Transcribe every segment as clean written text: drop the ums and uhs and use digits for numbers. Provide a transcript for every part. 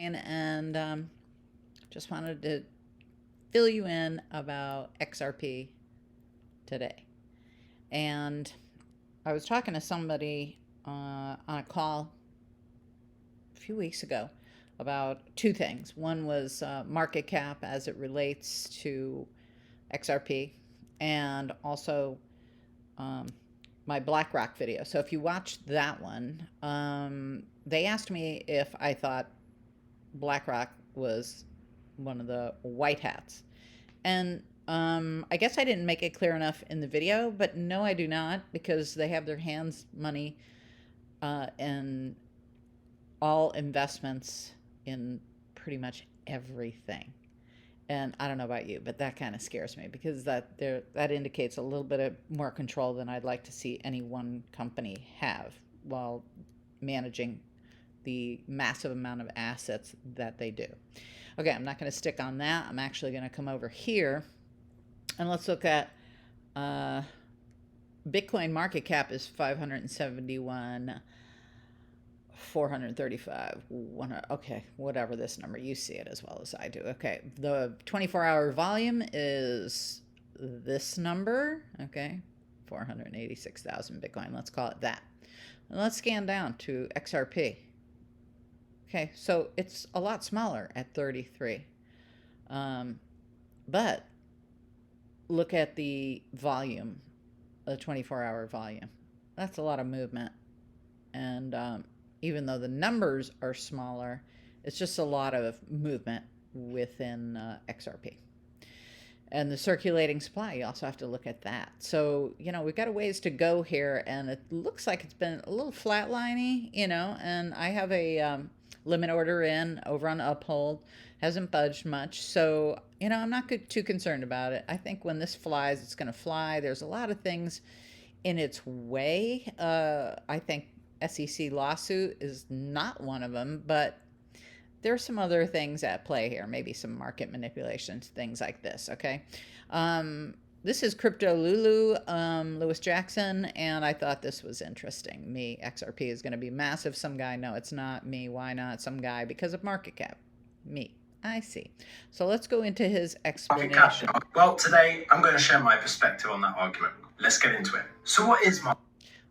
and just wanted to fill you in about XRP today. And I was talking to somebody on a call a few weeks ago about two things. One was market cap as it relates to XRP, and also my BlackRock video. So if you watched that one, they asked me if I thought BlackRock was one of the white hats. And I guess I didn't make it clear enough in the video, but no, I do not, because they have their hands money in all investments in pretty much everything. And I don't know about you, but that kind of scares me, because that indicates a little bit of more control than I'd like to see any one company have while managing the massive amount of assets that they do. Okay, I'm not going to stick on that. I'm actually going to come over here and let's look at Bitcoin market cap is 571. 435, okay, whatever this number, you see it as well as I do. Okay, the 24-hour volume is this number, okay, 486,000 Bitcoin, let's call it that. And let's scan down to XRP. Okay, so it's a lot smaller at 33. But look at the volume, the 24-hour volume. That's a lot of movement. And even though the numbers are smaller, it's just a lot of movement within XRP. And the circulating supply, you also have to look at that. So, you know, we've got a ways to go here, and it looks like it's been a little flatliney, you know, and I have a limit order in over on UPHOLD. Hasn't budged much. So, you know, I'm not too concerned about it. I think when this flies, it's going to fly. There's a lot of things in its way. I think SEC lawsuit is not one of them, but there's some other things at play here, maybe some market manipulations, things like this, okay? This is Crypto Lulu, Lewis Jackson, and I thought this was interesting. XRP is going to be massive. Some guy, no, it's not. Me, why not? Some guy, because of market cap. Me, I see. So let's go into his explanation. Well, today I'm going to share my perspective on that argument. Let's get into it. So what is market?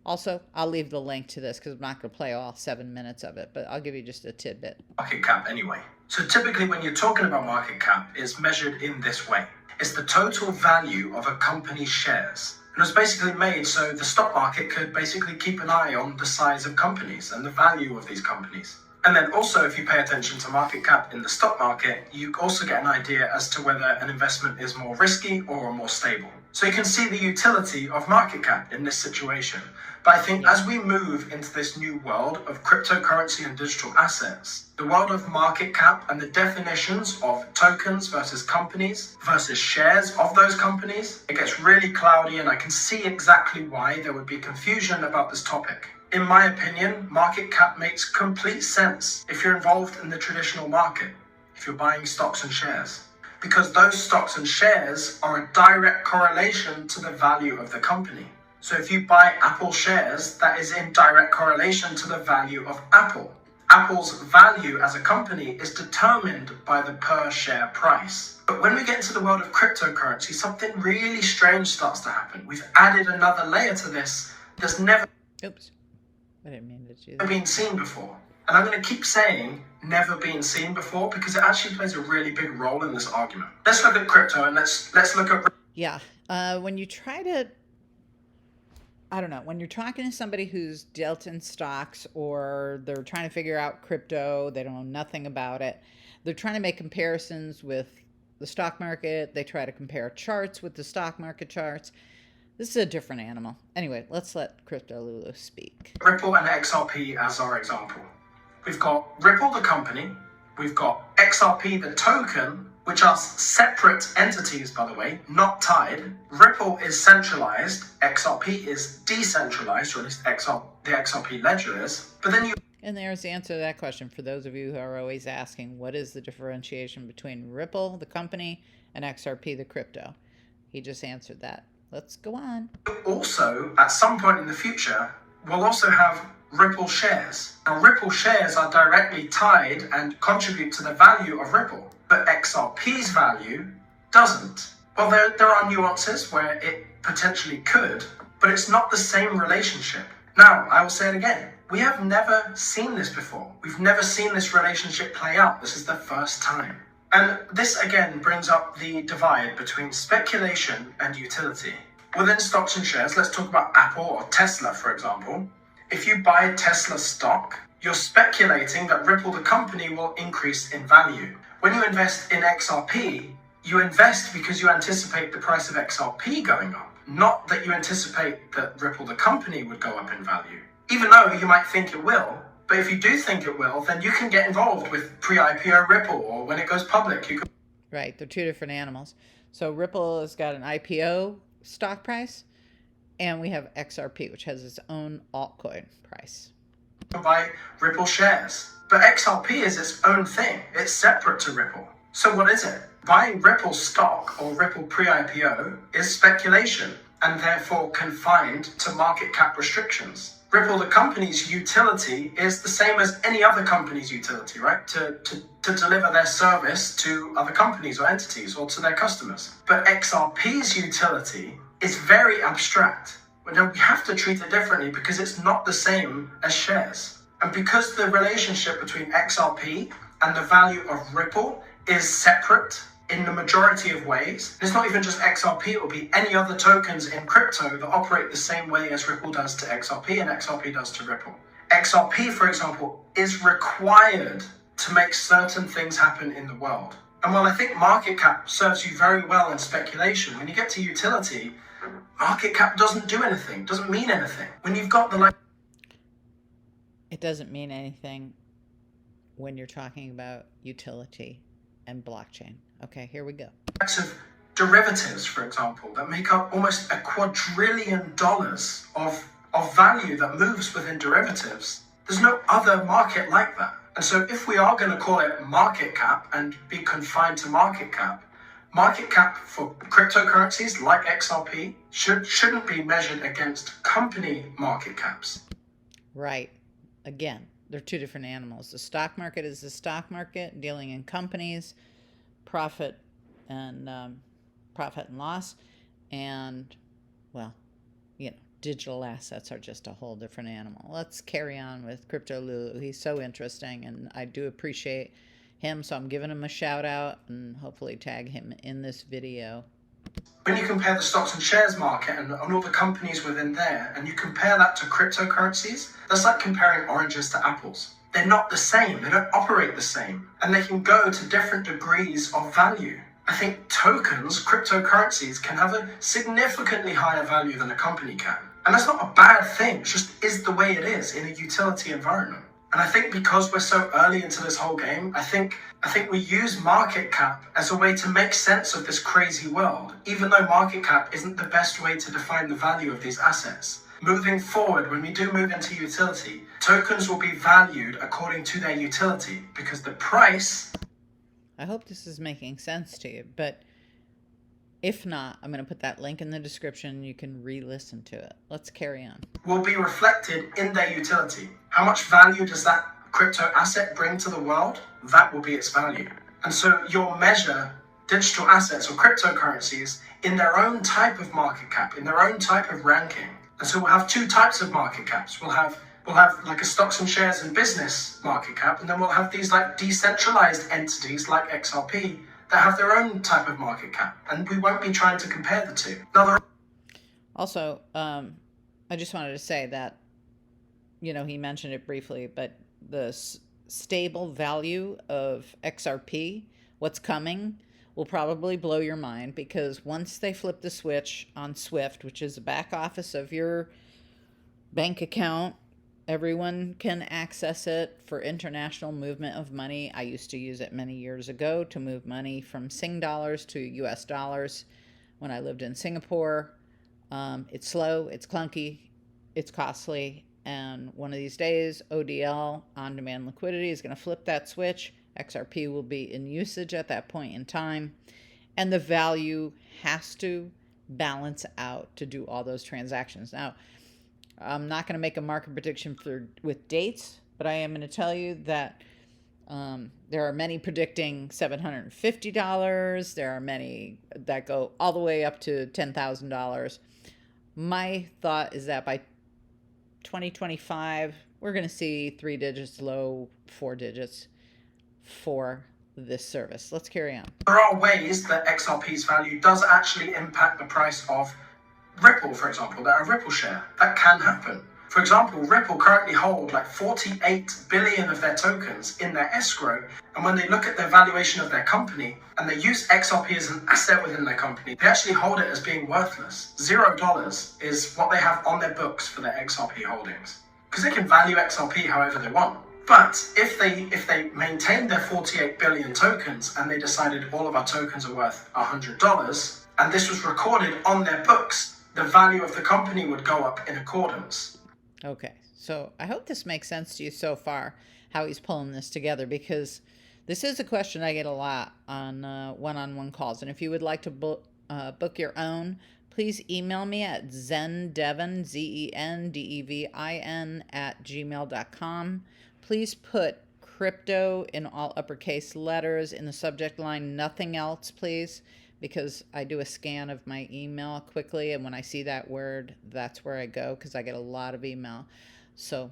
Also, I'll leave the link to this because I'm not going to play all 7 minutes of it, but I'll give you just a tidbit. Market cap anyway. So typically when you're talking about market cap, it's measured in this way. It's the total value of a company's shares. And it was basically made so the stock market could basically keep an eye on the size of companies and the value of these companies. And then also, if you pay attention to market cap in the stock market, you also get an idea as to whether an investment is more risky or more stable. So you can see the utility of market cap in this situation. But I think as we move into this new world of cryptocurrency and digital assets, the world of market cap and the definitions of tokens versus companies versus shares of those companies, it gets really cloudy, and I can see exactly why there would be confusion about this topic. In my opinion, market cap makes complete sense if you're involved in the traditional market, if you're buying stocks and shares, because those stocks and shares are a direct correlation to the value of the company. So if you buy Apple shares, that is in direct correlation to the value of Apple. Apple's value as a company is determined by the per share price. But when we get into the world of cryptocurrency, something really strange starts to happen. We've added another layer to this that's never I didn't mean to do that. been seen before. And I'm going to keep saying never been seen before, because it actually plays a really big role in this argument. Let's look at crypto, and let's look at... Yeah, when you try to, I don't know, when you're talking to somebody who's dealt in stocks, or they're trying to figure out crypto, they don't know nothing about it, they're trying to make comparisons with the stock market, they try to compare charts with the stock market charts. This is a different animal. Anyway, let's let Crypto Lulu speak. Ripple and XRP as our example. We've got Ripple, the company. We've got XRP, the token, which are separate entities, by the way, not tied. Ripple is centralized. XRP is decentralized, or at least the XRP ledger is. But then you... And there's the answer to that question for those of you who are always asking, what is the differentiation between Ripple, the company, and XRP, the crypto? He just answered that. Let's go on. Also, at some point in the future, we'll also have Ripple shares. Now, Ripple shares are directly tied and contribute to the value of Ripple, but XRP's value doesn't. Well, there are nuances where it potentially could, but it's not the same relationship. Now, I will say it again. We have never seen this before. We've never seen this relationship play out. This is the first time. And this again brings up the divide between speculation and utility. Within stocks and shares, let's talk about Apple or Tesla, for example. If you buy Tesla stock, you're speculating that Ripple, the company, will increase in value. When you invest in XRP, you invest because you anticipate the price of XRP going up, not that you anticipate that Ripple, the company, would go up in value. Even though you might think it will, but if you do think it will, then you can get involved with pre-IPO Ripple or when it goes public. You can... Right, they're two different animals. So Ripple has got an IPO stock price, and we have XRP, which has its own altcoin price. Buy Ripple shares, but XRP is its own thing. It's separate to Ripple. So what is it? Buying Ripple stock or Ripple pre-IPO is speculation and therefore confined to market cap restrictions. Ripple, the company's utility, is the same as any other company's utility, right? To deliver their service to other companies or entities or to their customers. But XRP's utility is very abstract. We have to treat it differently because it's not the same as shares. And because the relationship between XRP and the value of Ripple is separate in the majority of ways, it's not even just XRP, it will be any other tokens in crypto that operate the same way as Ripple does to XRP and XRP does to Ripple. XRP, for example, is required to make certain things happen in the world. And while I think market cap serves you very well in speculation, when you get to utility, market cap doesn't do anything, doesn't mean anything. When you've got the It doesn't mean anything when you're talking about utility and blockchain. Okay, here we go. Of derivatives, for example, that make up almost $1 quadrillion of value that moves within derivatives. There's no other market like that. And so if we are going to call it market cap and be confined to market cap for cryptocurrencies like XRP shouldn't be measured against company market caps. Right. Again, they're two different animals. The stock market is the stock market, dealing in companies, profit and loss, and, well, digital assets are just a whole different animal. Let's carry on with Crypto Lulu. He's so interesting, and I do appreciate him, so I'm giving him a shout out and hopefully tag him in this video. When you compare the stocks and shares market and all the companies within there, and you compare that to cryptocurrencies, that's like comparing oranges to apples. They're not the same, they don't operate the same, and they can go to different degrees of value. I think tokens, cryptocurrencies, can have a significantly higher value than a company can. And that's not a bad thing, it just is the way it is in a utility environment. And I think because we're so early into this whole game, I think we use market cap as a way to make sense of this crazy world, even though market cap isn't the best way to define the value of these assets. Moving forward, when we do move into utility, tokens will be valued according to their utility because the price... I hope this is making sense to you, but if not, I'm going to put that link in the description. You can re-listen to it. Let's carry on. Will be reflected in their utility. How much value does that crypto asset bring to the world? That will be its value. And so you'll measure digital assets or cryptocurrencies in their own type of market cap, in their own type of ranking. And so we'll have two types of market caps. We'll have like a stocks and shares and business market cap, and then we'll have these like decentralized entities like XRP that have their own type of market cap, and we won't be trying to compare the two. Also, I just wanted to say that, he mentioned it briefly, but the stable value of XRP, what's coming, will probably blow your mind, because once they flip the switch on SWIFT, which is the back office of your bank account, everyone can access it for international movement of money. I used to use it many years ago to move money from Sing dollars to US dollars when I lived in Singapore. It's slow, it's clunky, it's costly, and one of these days, ODL, on-demand liquidity, is going to flip that switch. XRP will be in usage at that point in time, and the value has to balance out to do all those transactions. Now, I'm not going to make a market prediction with dates, but I am going to tell you that there are many predicting $750. There are many that go all the way up to $10,000. My thought is that by 2025, we're going to see 3 digits, low 4 digits for this service. Let's carry on. There are ways that XRP's value does actually impact the price of Ripple, for example, that a Ripple share. That can happen. For example, Ripple currently hold like 48 billion of their tokens in their escrow. And when they look at the valuation of their company and they use XRP as an asset within their company, they actually hold it as being worthless. $0 is what they have on their books for their XRP holdings. Because they can value XRP however they want. But if they maintain their 48 billion tokens and they decided all of our tokens are worth $100, and this was recorded on their books, the value of the company would go up in accordance. Okay, so I hope this makes sense to you so far, how he's pulling this together, because this is a question I get a lot on one-on-one calls. And if you would like to book your own, please email me at zendevin, ZENDEVIN @gmail.com. Please put crypto in all uppercase letters in the subject line, nothing else, please, because I do a scan of my email quickly, and when I see that word, that's where I go, because I get a lot of email. So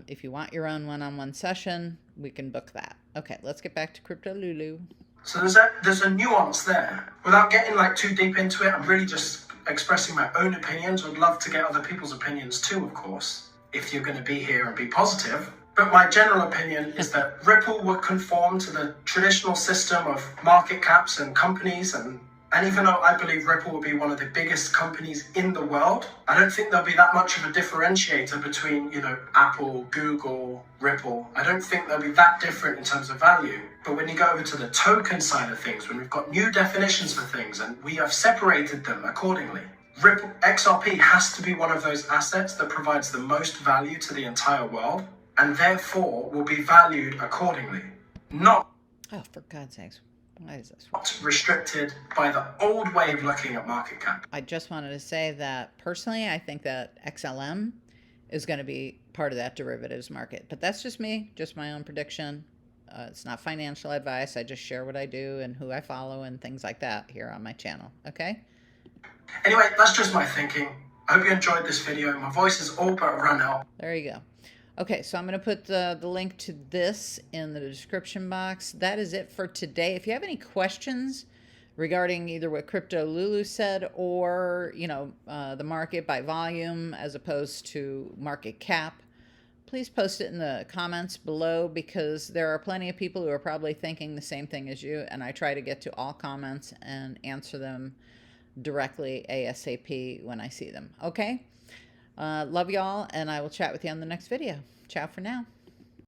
if you want your own one-on-one session, we can book that. Okay, let's get back to Crypto Lulu. So there's a nuance there. Without getting like too deep into it, I'm really just expressing my own opinions. I'd love to get other people's opinions too, of course, if you're going to be here and be positive. But my general opinion is that Ripple would conform to the traditional system of market caps and companies. And even though I believe Ripple will be one of the biggest companies in the world, I don't think there'll be that much of a differentiator between, Apple, Google, Ripple. I don't think they'll be that different in terms of value. But when you go over to the token side of things, when we've got new definitions for things and we have separated them accordingly, Ripple XRP has to be one of those assets that provides the most value to the entire world, and therefore will be valued accordingly. Not, oh, for God's sakes, why is this? Not restricted by the old way of looking at market cap. I just wanted to say that personally, I think that XLM is going to be part of that derivatives market. But that's just me, just my own prediction. It's not financial advice. I just share what I do and who I follow and things like that here on my channel. Okay? Anyway, that's just my thinking. I hope you enjoyed this video. My voice is all but run out. There you go. Okay, so I'm going to put the link to this in the description box. That is it for today. If you have any questions regarding either what Crypto Lulu said or, the market by volume as opposed to market cap, please post it in the comments below, because there are plenty of people who are probably thinking the same thing as you, and I try to get to all comments and answer them directly ASAP when I see them. Okay? Love y'all, and I will chat with you on the next video. Ciao for now.